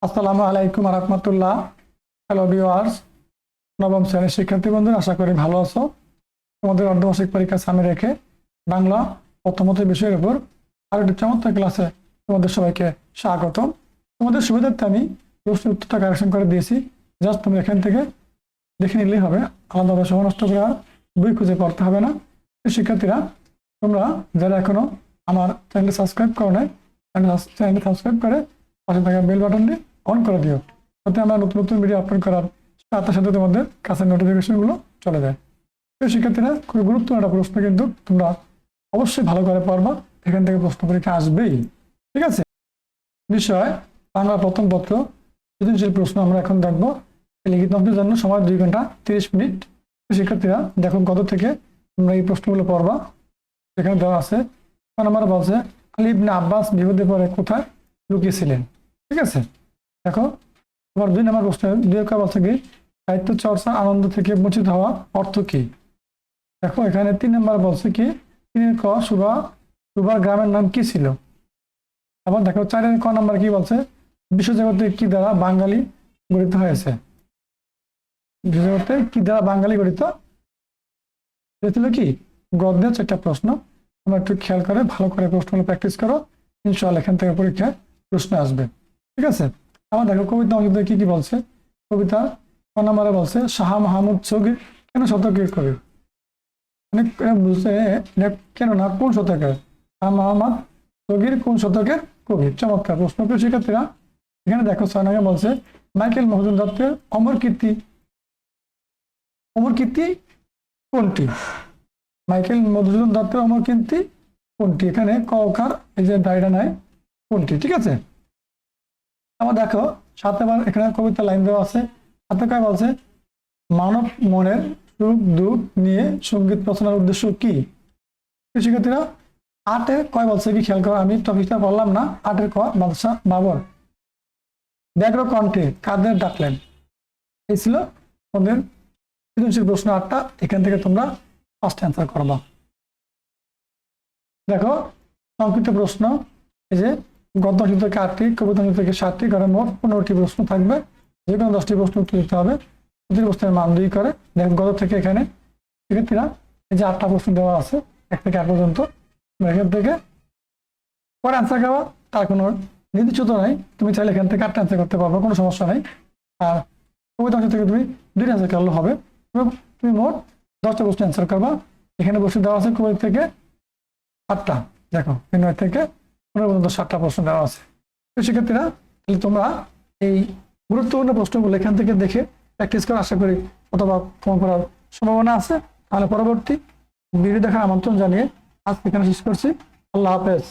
আসসালামু আলাইকুম রহমতুল্লাহ। Hello viewers, নবম শ্রেণীর শিক্ষার্থী বন্ধুরা, আশা করি ভালো আছো। তোমাদের অর্ধবার্ষিক পরীক্ষা সামনে রেখে বাংলা প্রথমত বিষয়ের উপর আরো একটি চমৎকার ক্লাসে তোমাদের সবাইকে স্বাগতম। তোমাদের সুবিধার্থে আমি প্রশ্নের উত্তরটা কারেকশন করে দিয়েছি। জাস্ট তুমি এখান থেকে দেখে নিলেই হবে, আলাদাভাবে সময় নষ্ট করে আর বই খুঁজে পড়তে হবে না। শিক্ষার্থীরা, তোমরা যারা এখনো আমার চ্যানেলটি সাবস্ক্রাইব করো নাই, চ্যানেলটি সাবস্ক্রাইব করে পাশে থাকা বেল বাটনটি অন করে দিও, যাতে আমরা নতুন নতুন ভিডিও আপলোড করার সাথে সাথে তোমাদের কাছে নোটিফিকেশনগুলো চলে যায়। তো শিক্ষার্থীরা, খুবই গুরুত্বপূর্ণ একটা প্রশ্ন, কিন্তু তোমরা অবশ্যই ভালো করে পড়বা, এখান থেকে প্রশ্ন পরীক্ষা আসবেই। ঠিক আছে? বিষয় বাংলা প্রথম পত্র সৃজনশীল প্রশ্ন আমরা এখন দেখবো। লিখিত অংশের জন্য সময় 2 ঘন্টা 30 মিনিট। শিক্ষার্থীরা দেখো, গত থেকে তোমরা এই প্রশ্নগুলো পড়বা। এখানে দেওয়া আছে, আমার বলছে আলী ইবনে আব্বাস বিপদে পড়ে কোথায় লুকিয়েছিলেন। ঠিক আছে, দেখো তোমার 2 নম্বর প্রশ্ন, 2 বলছে কি সাহিত্য চর্চা আনন্দ থেকে বঞ্চিত হওয়া অর্থ কি। দেখো এখানে 3 নম্বর বলছে কি ক সুবার গ্রামের নাম কি ছিল। আবার দেখো 4 ক নম্বর কি বলছে, বিশ্বজগতে কি দ্বারা বাঙালি গঠিত হয়েছে। বিশ্বজগতে কি দ্বারা বাঙালি গঠিত হয়েছিল কি, গদ্যের 4টা প্রশ্ন। তোমরা একটু খেয়াল করে ভালো করে প্রশ্নগুলো প্র্যাকটিস করো, ইনশাআল্লাহ এখান থেকে পরীক্ষায় প্রশ্ন আসবে। ঠিক আছে, আবার দেখো কবিতা অংশ কি কি বলছে। কবিতা ক নম্বরে বলছে শাহ মাহমুদ সগীর কেন শতকের কবি। মানে বুঝছে কেন না, কোন শতকের। শাহ মাহমুদ সগীর কোন শতকের কবি। চমৎকার প্রশ্ন। প্রিয় শিক্ষার্থীরা, এখানে দেখো 6 নম্বরে বলছে মাইকেল মধুসূদন দত্তের অমর কীর্তি কোনটি। মাইকেল মধুসূদন দত্তের অমর কীর্তি কোনটি, এখানে ক ওকার এই যে ডায়রা নাই কোনটি। ঠিক আছে, আবার দেখো 7 বার এখানে কবিতা লাইন দেওয়া আছে। 7 কয় বলছে মানব মনের সুখ দুঃখ নিয়ে সঙ্গীত রচনার উদ্দেশ্য কি। শিক্ষার্থীরা 8 কয় বলছে কি খেয়াল করো, আমি টপিকটা বললাম না। 8 ক বাদশাহ বাবর ব্যাঘ্র কণ্ঠে কাদের ডাকলেন। এই ছিল তোমাদের সৃজনশীল প্রশ্ন 8টা। এখান থেকে তোমরা ফার্স্ট অ্যান্সার করবা। দেখো সংক্ষিপ্ত প্রশ্ন, এই যে গদ্য অংশ থেকে 8টি, কবিতা অংশ থেকে 7টি করে মোট 15টি প্রশ্ন থাকবে। যে কোনো 10টি প্রশ্ন উত্তর দিতে হবে। প্রতিটি প্রশ্নের মান 2 করে। দেখো গত থেকে এখানে শিক্ষার্থীরা এই যে 8টা প্রশ্ন দেওয়া আছে 1 থেকে 8 পর্যন্ত। এখান থেকে পরে অ্যান্সার দেওয়া তার কোনো নির্দিষ্ট নাই, তুমি চাইলে এখান থেকে 8টা অ্যান্সার করতে পারবে, কোনো সমস্যা নেই। আর কবিতা অংশ থেকে তুমি 2টা অ্যান্সার করলে হবে। তুমি মোট 10টা প্রশ্ন অ্যান্সার করবা। এখানে বসে দেওয়া আছে কবিতা থেকে 8টা, দেখো 9 থেকে 15 পর্যন্ত 7টা প্রশ্ন দেওয়া আছে। শিক্ষার্থীরা, তাহলে তোমরা এই গুরুত্বপূর্ণ প্রশ্নগুলো এখান থেকে দেখে প্র্যাকটিস করে আশা করি অথবা ফোন করার সম্ভাবনা আছে। তাহলে পরবর্তী ভিডিও দেখার আমন্ত্রণ জানিয়ে আজকে এখানে শেষ করছি। আল্লাহ হাফেজ।